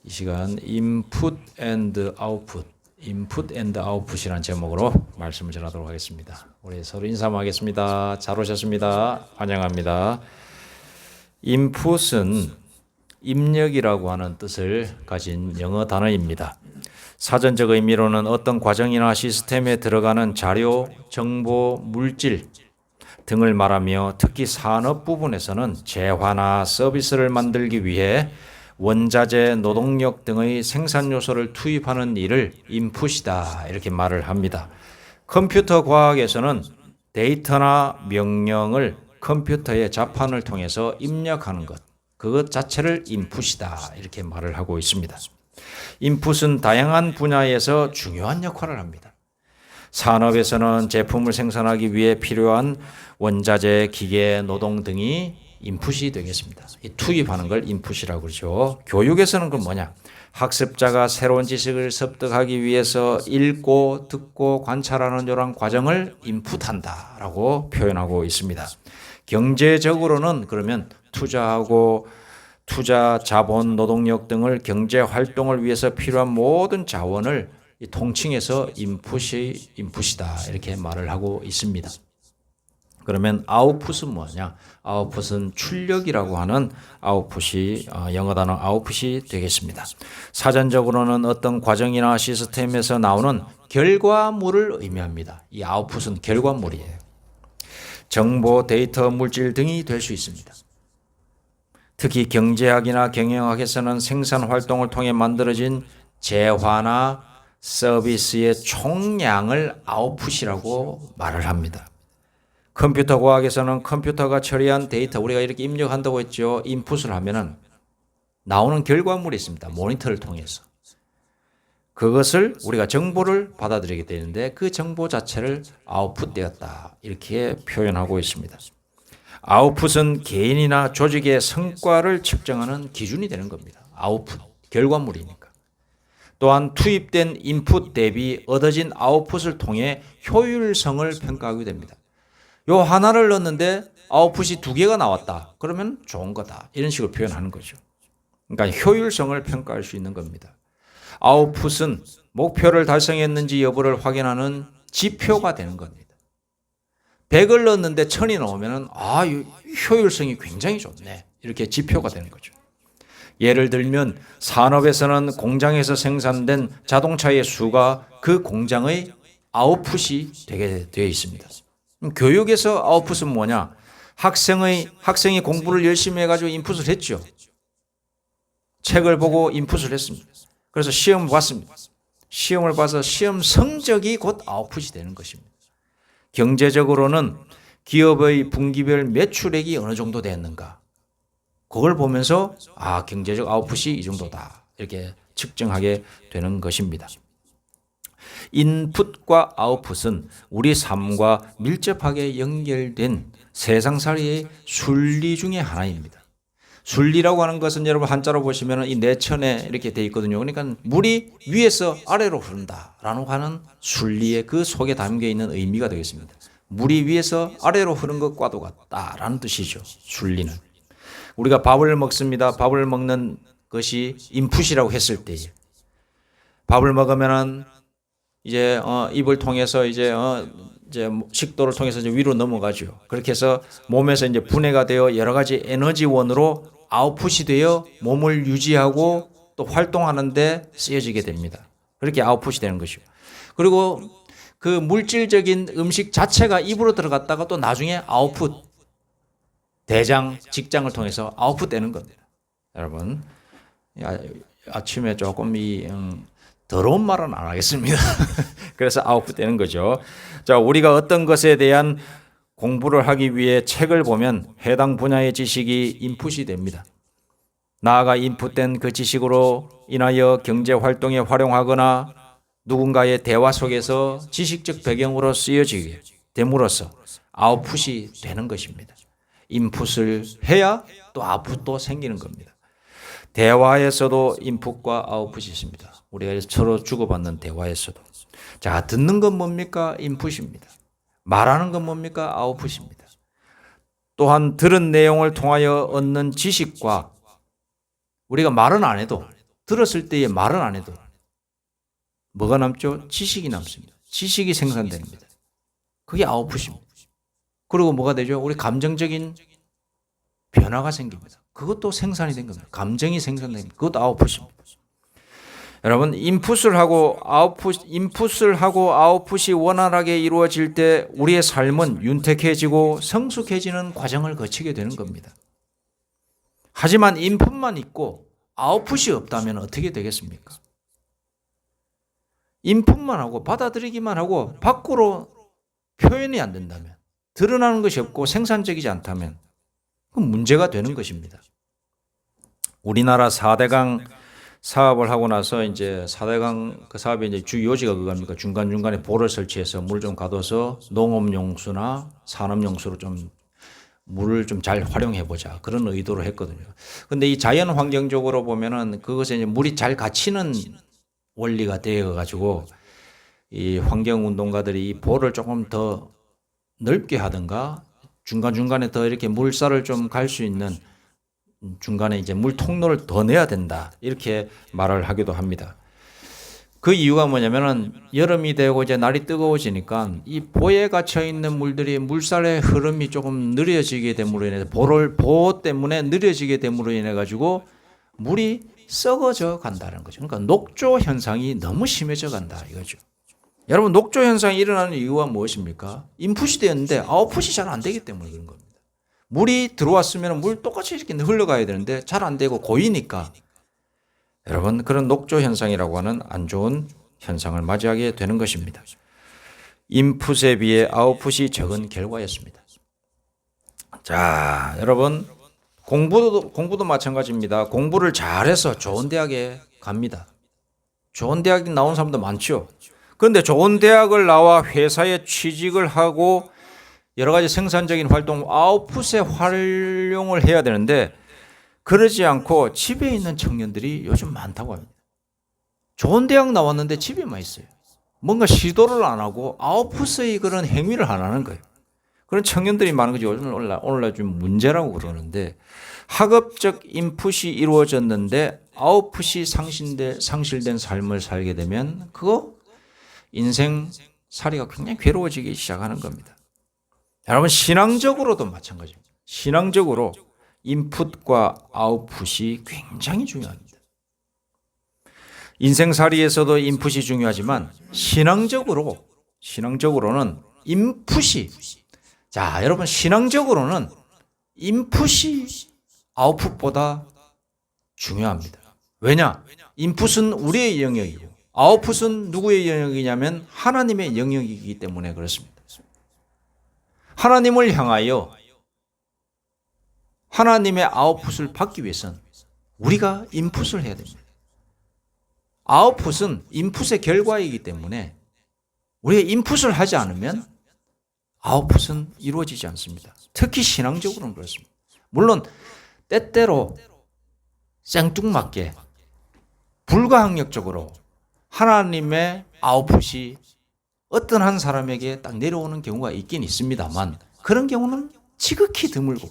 이 시간 인풋 앤드 아웃풋, 인풋 앤드 아웃풋이라는 제목으로 말씀을 전하도록 하겠습니다. 우리 서로 인사 하겠습니다. 잘 오셨습니다. 환영합니다. 인풋은 입력이라고 하는 뜻을 가진 영어 단어입니다. 사전적 의미로는 어떤 과정이나 시스템에 들어가는 자료, 정보, 물질 등을 말하며 특히 산업 부분에서는 재화나 서비스를 만들기 위해 원자재, 노동력 등의 생산 요소를 투입하는 일을 인풋이다 이렇게 말을 합니다. 컴퓨터 과학에서는 데이터나 명령을 컴퓨터의 자판을 통해서 입력하는 것, 그것 자체를 인풋이다 이렇게 말을 하고 있습니다. 인풋은 다양한 분야에서 중요한 역할을 합니다. 산업에서는 제품을 생산하기 위해 필요한 원자재, 기계, 노동 등이 인풋이 되겠습니다. 이 투입하는 걸 인풋이라고 그러죠. 교육에서는 그 뭐냐? 학습자가 새로운 지식을 습득하기 위해서 읽고 듣고 관찰하는 이런 과정을 인풋한다라고 표현하고 있습니다. 경제적으로는 그러면 투자, 자본, 노동력 등을 경제 활동을 위해서 필요한 모든 자원을 통칭해서 인풋이다 이렇게 말을 하고 있습니다. 그러면 아웃풋은 뭐냐? 아웃풋은 출력이라고 하는 아웃풋이 영어 단어 아웃풋이 되겠습니다. 사전적으로는 어떤 과정이나 시스템에서 나오는 결과물을 의미합니다. 이 아웃풋은 결과물이에요. 정보, 데이터, 물질 등이 될 수 있습니다. 특히 경제학이나 경영학에서는 생산 활동을 통해 만들어진 재화나 서비스의 총량을 아웃풋이라고 말을 합니다. 컴퓨터 과학에서는 컴퓨터가 처리한 데이터, 우리가 이렇게 입력한다고 했죠. 인풋을 하면은 나오는 결과물이 있습니다. 모니터를 통해서. 그것을 우리가 정보를 받아들이게 되는데 그 정보 자체를 아웃풋 되었다 이렇게 표현하고 있습니다. 아웃풋은 개인이나 조직의 성과를 측정하는 기준이 되는 겁니다. 아웃풋, 결과물이니까. 또한 투입된 인풋 대비 얻어진 아웃풋을 통해 효율성을 평가하게 됩니다. 요 하나를 넣었는데 아웃풋이 두 개가 나왔다. 그러면 좋은 거다. 이런 식으로 표현하는 거죠. 그러니까 효율성을 평가할 수 있는 겁니다. 아웃풋은 목표를 달성했는지 여부를 확인하는 지표가 되는 겁니다. 100을 넣었는데 1000이 나오면 효율성이 굉장히 좋네. 이렇게 지표가 되는 거죠. 예를 들면 산업에서는 공장에서 생산된 자동차의 수가 그 공장의 아웃풋이 되게 되어 있습니다. 교육에서 아웃풋은 뭐냐? 학생이 공부를 열심히 해가지고 인풋을 했죠. 책을 보고 인풋을 했습니다. 그래서 시험을 봤습니다. 시험을 봐서 시험 성적이 곧 아웃풋이 되는 것입니다. 경제적으로는 기업의 분기별 매출액이 어느 정도 됐는가? 그걸 보면서 경제적 아웃풋이 이 정도다. 이렇게 측정하게 되는 것입니다. 인풋과 아웃풋은 우리 삶과 밀접하게 연결된 세상살이의 순리 중에 하나입니다. 순리라고 하는 것은 여러분 한자로 보시면 이 내천에 이렇게 되어 있거든요. 그러니까 물이 위에서 아래로 흐른다라는 하는 순리의 그 속에 담겨 있는 의미가 되겠습니다. 물이 위에서 아래로 흐른 것과도 같다라는 뜻이죠. 순리는. 우리가 밥을 먹습니다. 밥을 먹는 것이 인풋이라고 했을 때에 밥을 먹으면은 이제 입을 통해서 이제 식도를 통해서 이제 위로 넘어가죠. 그렇게 해서 몸에서 이제 분해가 되어 여러 가지 에너지원으로 아웃풋이 되어 몸을 유지하고 또 활동하는데 쓰여지게 됩니다. 그렇게 아웃풋이 되는 것이고. 그리고 그 물질적인 음식 자체가 입으로 들어갔다가 또 나중에 아웃풋, 대장, 직장을 통해서 아웃풋 되는 겁니다. 여러분, 아침에 조금 더러운 말은 안 하겠습니다. 그래서 아웃풋 되는 거죠. 자, 우리가 어떤 것에 대한 공부를 하기 위해 책을 보면 해당 분야의 지식이 인풋이 됩니다. 나아가 인풋된 그 지식으로 인하여 경제 활동에 활용하거나 누군가의 대화 속에서 지식적 배경으로 쓰여지게 됨으로써 아웃풋이 되는 것입니다. 인풋을 해야 또 아웃풋도 생기는 겁니다. 대화에서도 인풋과 아웃풋이 있습니다. 우리가 서로 주고받는 대화에서도. 자, 듣는 건 뭡니까? 인풋입니다. 말하는 건 뭡니까? 아웃풋입니다. 또한 들은 내용을 통하여 얻는 지식과 우리가 말은 안 해도 들었을 때에 말은 안 해도 뭐가 남죠? 지식이 남습니다. 지식이 생산됩니다. 그게 아웃풋입니다. 그리고 뭐가 되죠? 우리 감정적인 변화가 생깁니다. 그것도 생산이 된 겁니다. 감정이 생산됩니다. 그것도 아웃풋입니다. 여러분, 인풋을 하고 아웃풋이 원활하게 이루어질 때 우리의 삶은 윤택해지고 성숙해지는 과정을 거치게 되는 겁니다. 하지만 인풋만 있고 아웃풋이 없다면 어떻게 되겠습니까? 인풋만 하고 받아들이기만 하고 밖으로 표현이 안 된다면, 드러나는 것이 없고 생산적이지 않다면 그건 문제가 되는 것입니다. 우리나라 4대강 사업을 하고 나서 이제 4대강 그 사업의 이제 주 요지가 그겁니까? 중간중간에 보를 설치해서 물 좀 가둬서 농업용수나 산업용수로 좀 물을 좀 잘 활용해 보자. 그런 의도로 했거든요. 근데 이 자연 환경적으로 보면은 그것에 이제 물이 잘 갇히는 원리가 되어 가지고 이 환경 운동가들이 이 보를 조금 더 넓게 하든가 중간중간에 더 이렇게 물살을 좀 갈 수 있는 중간에 이제 물 통로를 더 내야 된다. 이렇게 말을 하기도 합니다. 그 이유가 뭐냐면은 여름이 되고 이제 날이 뜨거워지니까 이 보에 갇혀 있는 물들이 물살의 흐름이 조금 느려지게 됨으로 인해서 보 때문에 느려지게 됨으로 인해 가지고 물이 썩어져 간다는 거죠. 그러니까 녹조 현상이 너무 심해져 간다 이거죠. 여러분, 녹조 현상이 일어나는 이유가 무엇입니까? 인풋이 되었는데 아웃풋이 잘 안 되기 때문에 그런 겁니다. 물이 들어왔으면 물 똑같이 이렇게 흘러가야 되는데 잘 안 되고 고이니까 여러분, 그런 녹조 현상이라고 하는 안 좋은 현상을 맞이하게 되는 것입니다. 인풋에 비해 아웃풋이 적은 결과였습니다. 자, 여러분, 공부도 마찬가지입니다. 공부를 잘해서 좋은 대학에 갑니다. 좋은 대학에 나온 사람도 많죠. 그런데 좋은 대학을 나와 회사에 취직을 하고 여러 가지 생산적인 활동, 아웃풋에 활용을 해야 되는데 그러지 않고 집에 있는 청년들이 요즘 많다고 합니다. 좋은 대학 나왔는데 집에만 있어요. 뭔가 시도를 안 하고 아웃풋의 그런 행위를 안 하는 거예요. 그런 청년들이 많은 거죠. 오늘날 좀 문제라고 그러는데 학업적 인풋이 이루어졌는데 아웃풋이 상실된 삶을 살게 되면 그거 인생 살이가 굉장히 괴로워지기 시작하는 겁니다. 여러분, 신앙적으로도 마찬가지입니다. 신앙적으로 인풋과 아웃풋이 굉장히 중요합니다. 인생살이에서도 인풋이 중요하지만 신앙적으로는 인풋이, 자, 여러분, 신앙적으로는 인풋이 아웃풋보다 중요합니다. 왜냐? 인풋은 우리의 영역이고 아웃풋은 누구의 영역이냐면 하나님의 영역이기 때문에 그렇습니다. 하나님을 향하여 하나님의 아웃풋을 받기 위해서는 우리가 인풋을 해야 됩니다. 아웃풋은 인풋의 결과이기 때문에 우리가 인풋을 하지 않으면 아웃풋은 이루어지지 않습니다. 특히 신앙적으로는 그렇습니다. 물론 때때로 생뚱맞게 불가항력적으로 하나님의 아웃풋이 어떤 한 사람에게 딱 내려오는 경우가 있긴 있습니다만 그런 경우는 지극히 드물고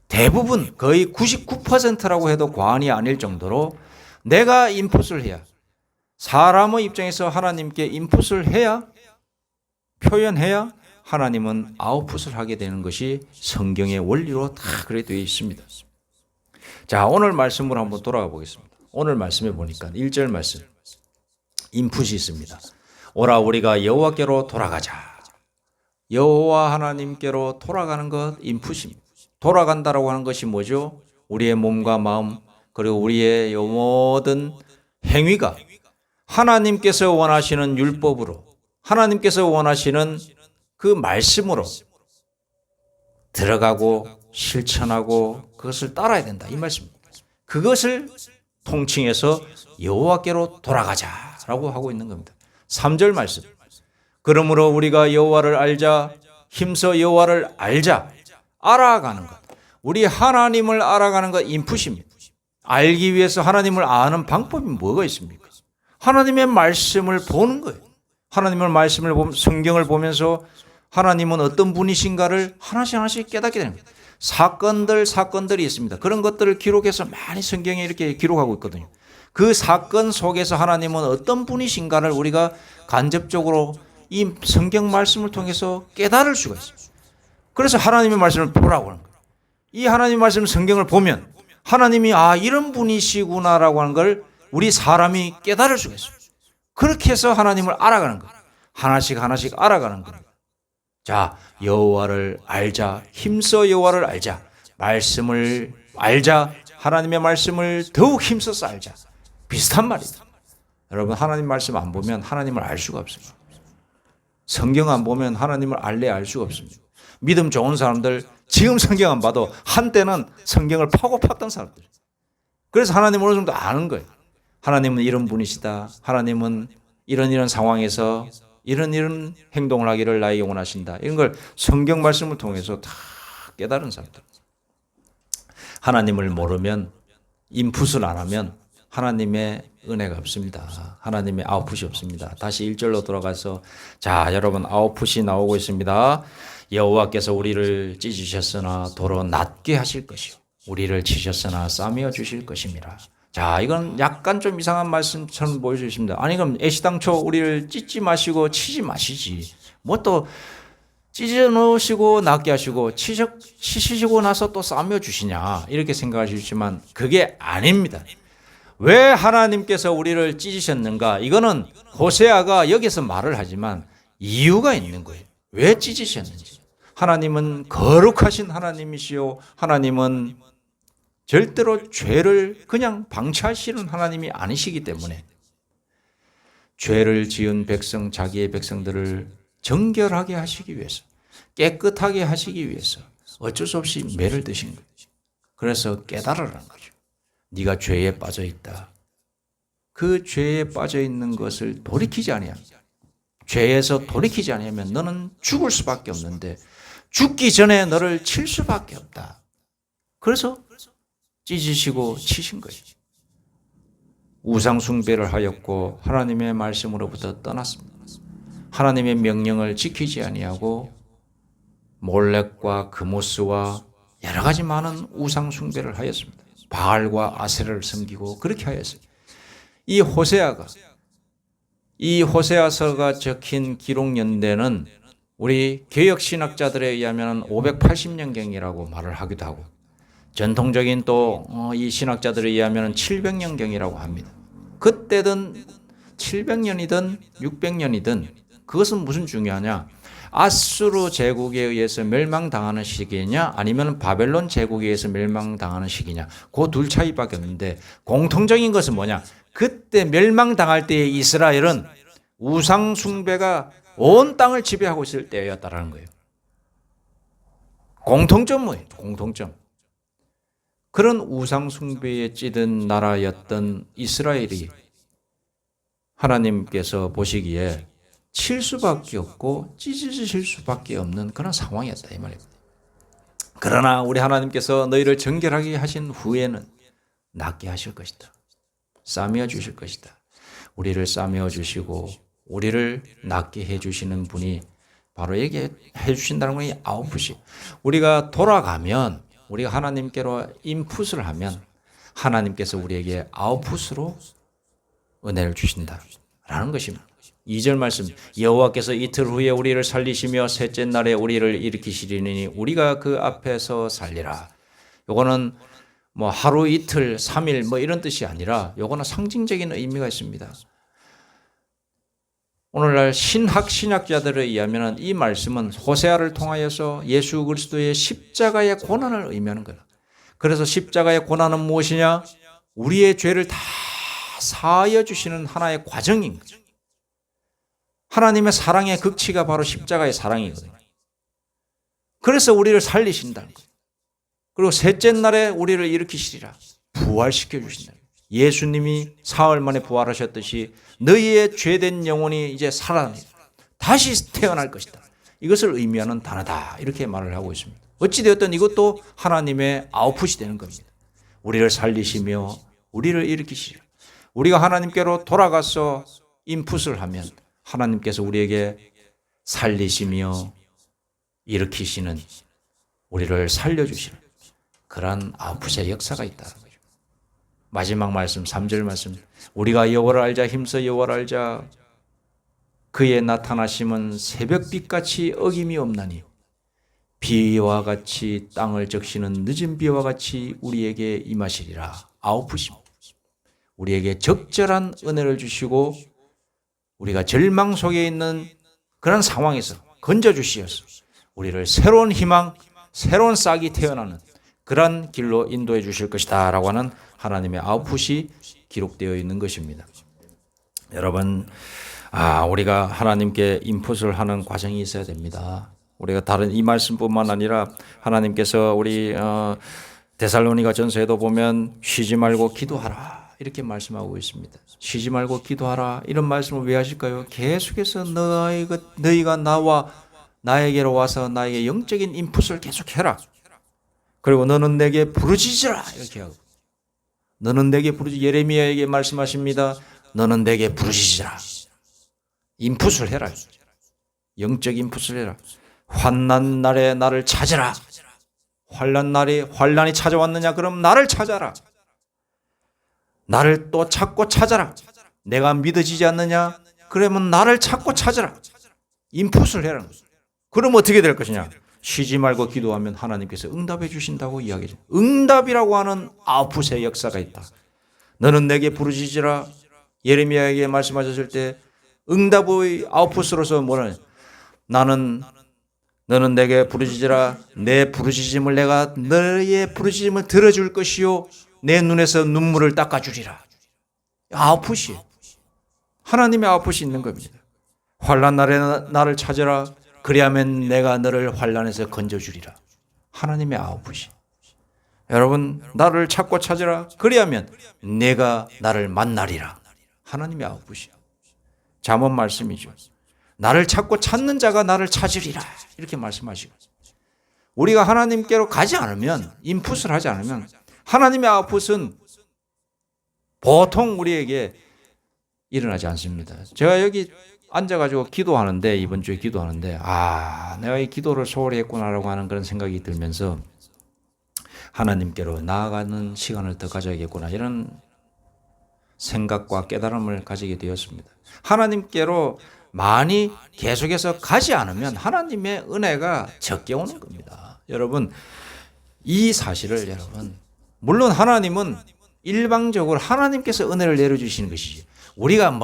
대부분 거의 99%라고 해도 과언이 아닐 정도로 내가 인풋을 해야, 사람의 입장에서 하나님께 인풋을 해야, 표현해야 하나님은 아웃풋을 하게 되는 것이 성경의 원리로 다 그렇게 되어 있습니다. 자, 오늘 말씀으로 한번 돌아가 보겠습니다. 오늘 말씀에 보니까 1절 말씀, 인풋이 있습니다. 오라 우리가 여호와께로 돌아가자. 여호와 하나님께로 돌아가는 것 인풋입니다. 돌아간다라고 하는 것이 뭐죠? 우리의 몸과 마음 그리고 우리의 모든 행위가 하나님께서 원하시는 율법으로, 하나님께서 원하시는 그 말씀으로 들어가고 실천하고 그것을 따라야 된다 이 말씀입니다. 그것을 통칭해서 여호와께로 돌아가자라고 하고 있는 겁니다. 3절 말씀, 그러므로 우리가 여호와를 알자, 힘써 여호와를 알자, 알아가는 것, 우리 하나님을 알아가는 것 인풋입니다. 알기 위해서 하나님을 아는 방법이 뭐가 있습니까? 하나님의 말씀을 보는 거예요. 하나님의 말씀을 보면, 성경을 보면서 하나님은 어떤 분이신가를 하나씩 깨닫게 됩니다. 사건들이 있습니다. 그런 것들을 기록해서 많이 성경에 이렇게 기록하고 있거든요. 그 사건 속에서 하나님은 어떤 분이신가를 우리가 간접적으로 이 성경 말씀을 통해서 깨달을 수가 있어요. 그래서 하나님의 말씀을 보라고 하는 거예요. 이 하나님의 말씀 성경을 보면 하나님이 이런 분이시구나라고 하는 걸 우리 사람이 깨달을 수가 있어요. 그렇게 해서 하나님을 알아가는 거예요. 하나씩 알아가는 거예요. 자, 여호와를 알자. 힘써 여호와를 알자. 말씀을 알자. 하나님의 말씀을 더욱 힘써서 알자. 비슷한 말이다. 여러분, 하나님 말씀 안 보면 하나님을 알 수가 없습니다. 성경 안 보면 하나님을 알 수가 없습니다. 믿음 좋은 사람들 지금 성경 안 봐도 한때는 성경을 파고 팠던 사람들. 그래서 하나님을 어느 정도 아는 거예요. 하나님은 이런 분이시다. 하나님은 이런 상황에서 이런 행동을 하기를 나에게 원하신다. 이런 걸 성경 말씀을 통해서 다 깨달은 사람들. 하나님을 모르면, 인풋을 안 하면 하나님의 은혜가 없습니다. 하나님의 아웃풋이 없습니다. 다시 1절로 돌아가서, 자, 여러분, 아웃풋이 나오고 있습니다. 여호와께서 우리를 찢으셨으나 도로 낫게 하실 것이요 우리를 치셨으나 싸매어 주실 것입니다. 자, 이건 약간 좀 이상한 말씀처럼 보일 수 있습니다. 아니, 그럼 애시당초 우리를 찢지 마시고 치지 마시지. 뭐 또 찢어 놓으시고 낫게 하시고 치시고 나서 또 싸매어 주시냐, 이렇게 생각하시지만 그게 아닙니다. 왜 하나님께서 우리를 찢으셨는가? 이거는 호세아가 여기서 말을 하지만 이유가 있는 거예요. 왜 찢으셨는지. 하나님은 거룩하신 하나님이시요, 하나님은 절대로 죄를 그냥 방치하시는 하나님이 아니시기 때문에 죄를 지은 백성, 자기의 백성들을 정결하게 하시기 위해서, 깨끗하게 하시기 위해서 어쩔 수 없이 매를 드신 거예요. 그래서 깨달으라는 거죠. 네가 죄에 빠져 있다. 그 죄에 빠져 있는 것을 돌이키지 아니하면, 죄에서 돌이키지 아니하면 너는 죽을 수밖에 없는데 죽기 전에 너를 칠 수밖에 없다. 그래서 찢으시고 치신 거예요. 우상 숭배를 하였고 하나님의 말씀으로부터 떠났습니다. 하나님의 명령을 지키지 아니하고 몰렉과 그모스와 여러 가지 많은 우상 숭배를 하였습니다. 바알과 아세라를 섬기고 그렇게 하였어요. 이 호세아서가 적힌 기록 연대는 우리 개역 신학자들에 의하면 580년경이라고 말을 하기도 하고, 전통적인 또 이 신학자들에 의하면 700년경이라고 합니다. 그때든 700년이든 600년이든 그것은 무슨 중요하냐? 아수르 제국에 의해서 멸망당하는 시기냐, 아니면 바벨론 제국에 의해서 멸망당하는 시기냐, 그 둘 차이밖에 없는데 공통적인 것은 뭐냐? 그때 멸망당할 때의 이스라엘은 우상 숭배가 온 땅을 지배하고 있을 때였다라는 거예요. 공통점 뭐예요? 공통점. 그런 우상 숭배에 찌든 나라였던 이스라엘이 하나님께서 보시기에 칠 수밖에 없고 찢으실 수밖에 없는 그런 상황이었다, 이 말입니다. 그러나 우리 하나님께서 너희를 정결하게 하신 후에는 낫게 하실 것이다. 싸매어 주실 것이다. 우리를 싸매어 주시고 우리를 낫게 해주시는 분이 바로 얘기해 주신다는 건 이 아웃풋이. 우리가 돌아가면, 우리가 하나님께로 인풋을 하면 하나님께서 우리에게 아웃풋으로 은혜를 주신다라는 것입니다. 2절 말씀, 여호와께서 이틀 후에 우리를 살리시며 셋째 날에 우리를 일으키시리니 우리가 그 앞에서 살리라. 요거는 뭐 하루 이틀 3일 뭐 이런 뜻이 아니라 요거는 상징적인 의미가 있습니다. 오늘날 신학자들에 의하면 이 말씀은 호세아를 통하여서 예수 그리스도의 십자가의 고난을 의미하는 거예요. 그래서 십자가의 고난은 무엇이냐? 우리의 죄를 다 사하여 주시는 하나의 과정인 거죠. 하나님의 사랑의 극치가 바로 십자가의 사랑이거든요. 그래서 우리를 살리신다는 거예요. 그리고 셋째 날에 우리를 일으키시리라. 부활시켜 주신다. 예수님이 사흘 만에 부활하셨듯이 너희의 죄된 영혼이 이제 살아나니 다시 태어날 것이다. 이것을 의미하는 단어다. 이렇게 말을 하고 있습니다. 어찌되었든 이것도 하나님의 아웃풋이 되는 겁니다. 우리를 살리시며 우리를 일으키시리라. 우리가 하나님께로 돌아가서 인풋을 하면 하나님께서 우리에게 살리시며 일으키시는 우리를 살려주시는 그러한 아우푸시의 역사가 있다는 거죠. 마지막 말씀 3절 말씀, 우리가 여호와를 알자, 힘써 여호와를 알자. 그의 나타나심은 새벽빛같이 어김이 없나니 비와 같이 땅을 적시는 늦은 비와 같이 우리에게 임하시리라. 아우푸심, 우리에게 적절한 은혜를 주시고 우리가 절망 속에 있는 그런 상황에서 건져주시어서 우리를 새로운 희망, 새로운 싹이 태어나는 그런 길로 인도해 주실 것이다 라고 하는 하나님의 아웃풋이 기록되어 있는 것입니다. 여러분, 우리가 하나님께 인풋을 하는 과정이 있어야 됩니다. 우리가 다른 이 말씀뿐만 아니라 하나님께서 우리 데살로니가 전서에도 보면 쉬지 말고 기도하라 이렇게 말씀하고 있습니다. 쉬지 말고 기도하라 이런 말씀을 왜 하실까요? 계속해서 너희가 나와 나에게로 와서 나에게 영적인 인풋을 계속해라. 그리고 너는 내게 부르짖으라 이렇게 하고, 너는 내게 예레미야에게 말씀하십니다. 너는 내게 부르짖으라. 인풋을 해라. 영적 인풋을 해라. 환난 날에 나를 찾으라. 환난이 찾아왔느냐? 그럼 나를 찾아라. 나를 또 찾고 찾아라. 내가 믿어지지 않느냐? 그러면 나를 찾고 찾아라. 인풋을 해라. 그럼 어떻게 될 것이냐? 쉬지 말고 기도하면 하나님께서 응답해 주신다고 이야기해요. 응답이라고 하는 아웃풋의 역사가 있다. 너는 내게 부르짖으라. 예레미야에게 말씀하셨을 때 응답의 아웃풋으로서 뭐라? 너는 내게 부르짖으라. 내 부르짖음을 내가 너의 부르짖음을 들어줄 것이요 내 눈에서 눈물을 닦아주리라. 아웃풋이 하나님의 아웃풋이 있는 겁니다. 환난 날에 나를 찾으라. 그리하면 내가 너를 환난에서 건져주리라. 하나님의 아웃풋이. 여러분, 나를 찾고 찾으라. 그리하면 내가 나를 만나리라. 하나님의 아웃풋이. 잠언 말씀이죠. 나를 찾고 찾는 자가 나를 찾으리라. 이렇게 말씀하시고, 우리가 하나님께로 가지 않으면, 인풋을 하지 않으면 하나님의 아웃풋은 보통 우리에게 일어나지 않습니다. 제가 여기 앉아가지고 기도하는데, 이번 주에 기도하는데, 내가 이 기도를 소홀히 했구나라고 하는 그런 생각이 들면서 하나님께로 나아가는 시간을 더 가져야겠구나, 이런 생각과 깨달음을 가지게 되었습니다. 하나님께로 많이 계속해서 가지 않으면 하나님의 은혜가 적게 오는 겁니다. 여러분, 이 사실을 물론 하나님은 일방적으로 하나님께서 은혜를 내려주시는 것이지, 우리가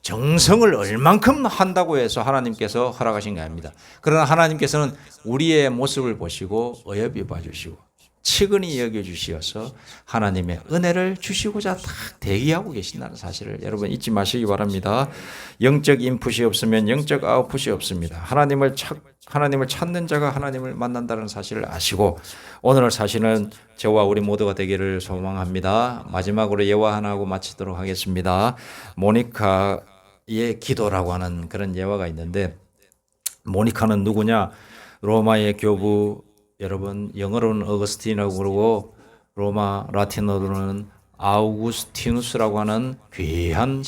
정성을 얼만큼 한다고 해서 하나님께서 허락하신 게 아닙니다. 그러나 하나님께서는 우리의 모습을 보시고 어여비 봐주시고 측은히 여겨주시어서 하나님의 은혜를 주시고자 딱 대기하고 계신다는 사실을 여러분 잊지 마시기 바랍니다. 영적 인풋이 없으면 영적 아웃풋이 없습니다. 하나님을 찾는 자가 하나님을 만난다는 사실을 아시고 오늘 사실은 저와 우리 모두가 되기를 소망합니다. 마지막으로 예화 하나 하고 마치도록 하겠습니다. 모니카의 기도라고 하는 그런 예화가 있는데, 모니카는 누구냐? 로마의 교부, 여러분 영어로는 어거스틴이라고 그러고 로마 라틴어로는 아우구스티누스라고 하는 귀한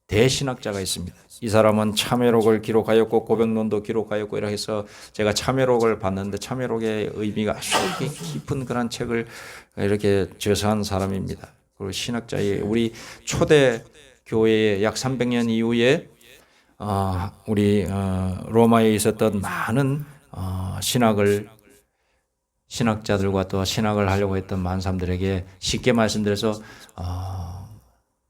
대신학자가 있습니다. 이 사람은 참회록을 기록하였고 고백론도 기록하였고 이렇게 해서 제가 참회록을 봤는데 참회록의 의미가 아주 깊은 그런 책을 이렇게 저서한 사람입니다. 그리고 신학자의 우리 초대 교회의 약 300년 이후에 우리 로마에 있었던 많은 신학자들과 또 신학을 하려고 했던 많은 사람들에게 쉽게 말씀드려서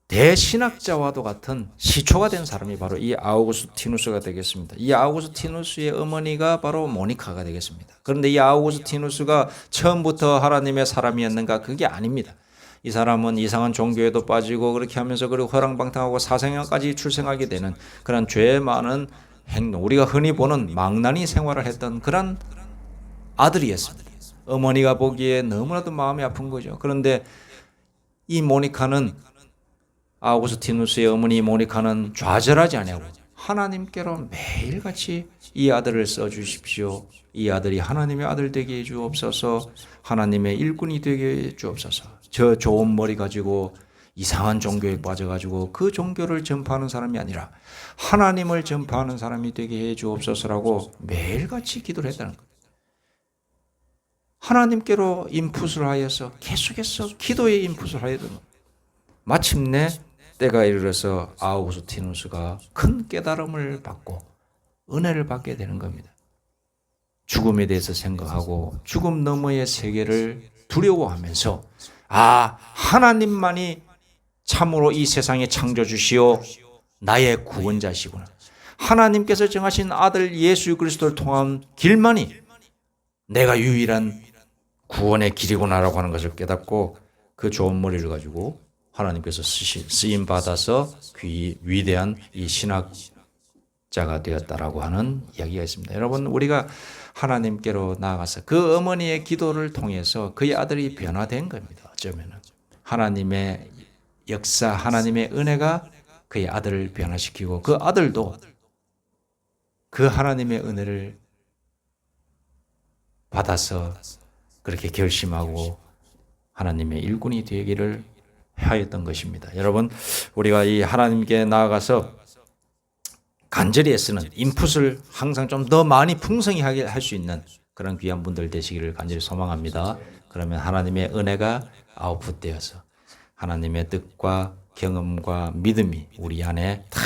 대신학자와도 같은 시초가 된 사람이 바로 이 아우구스티누스가 되겠습니다. 이 아우구스티누스의 어머니가 바로 모니카가 되겠습니다. 그런데 이 아우구스티누스가 처음부터 하나님의 사람이었는가? 그게 아닙니다. 이 사람은 이상한 종교에도 빠지고 그렇게 하면서 그리고 허랑방탕하고 사생활까지 출생하게 되는 그런 죄 많은 행동, 우리가 흔히 보는 망나니 생활을 했던 그런 아들이었습니다. 어머니가 보기에 너무나도 마음이 아픈 거죠. 그런데 이 모니카는, 아우구스티누스의 어머니 모니카는 좌절하지 아니하고 하나님께로 매일같이 이 아들을 써주십시오. 이 아들이 하나님의 아들 되게 해 주옵소서. 하나님의 일꾼이 되게 해 주옵소서. 저 좋은 머리 가지고 이상한 종교에 빠져가지고 그 종교를 전파하는 사람이 아니라 하나님을 전파하는 사람이 되게 해 주옵소서라고 매일같이 기도를 했다는 거예요. 하나님께로 인풋을 하여서 계속해서 기도에 인풋을 하여던 마침내 때가 이르러서 아우구스티누스가 큰 깨달음을 받고 은혜를 받게 되는 겁니다. 죽음에 대해서 생각하고 죽음 너머의 세계를 두려워하면서 하나님만이 참으로 이 세상의 창조주시오 나의 구원자시구나. 하나님께서 정하신 아들 예수 그리스도를 통한 길만이 내가 유일한 구원의 길이구나라고 하는 것을 깨닫고 그 좋은 머리를 가지고 하나님께서 쓰임 받아서 위대한 이 신학자가 되었다라고 하는 이야기가 있습니다. 여러분, 우리가 하나님께로 나아가서 그 어머니의 기도를 통해서 그의 아들이 변화된 겁니다. 어쩌면은 하나님의 역사, 하나님의 은혜가 그의 아들을 변화시키고 그 아들도 그 하나님의 은혜를 받아서 그렇게 결심하고 하나님의 일꾼이 되기를 하였던 것입니다. 여러분, 우리가 이 하나님께 나아가서 간절히 애쓰는 인풋을 항상 좀 더 많이 풍성히 하게 할 수 있는 그런 귀한 분들 되시기를 간절히 소망합니다. 그러면 하나님의 은혜가 아웃풋되어서 하나님의 뜻과 경험과 믿음이 우리 안에 다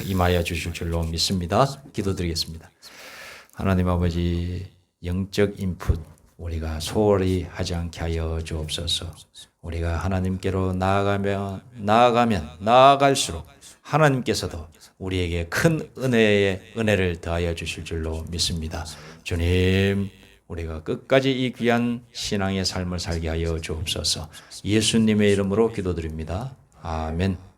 임하여 주실 줄로 믿습니다. 기도드리겠습니다. 하나님 아버지, 영적 인풋 우리가 소홀히 하지 않게 하여 주옵소서. 우리가 하나님께로 나아갈수록 하나님께서도 우리에게 큰 은혜를 더하여 주실 줄로 믿습니다. 주님, 우리가 끝까지 이 귀한 신앙의 삶을 살게 하여 주옵소서. 예수님의 이름으로 기도드립니다. 아멘.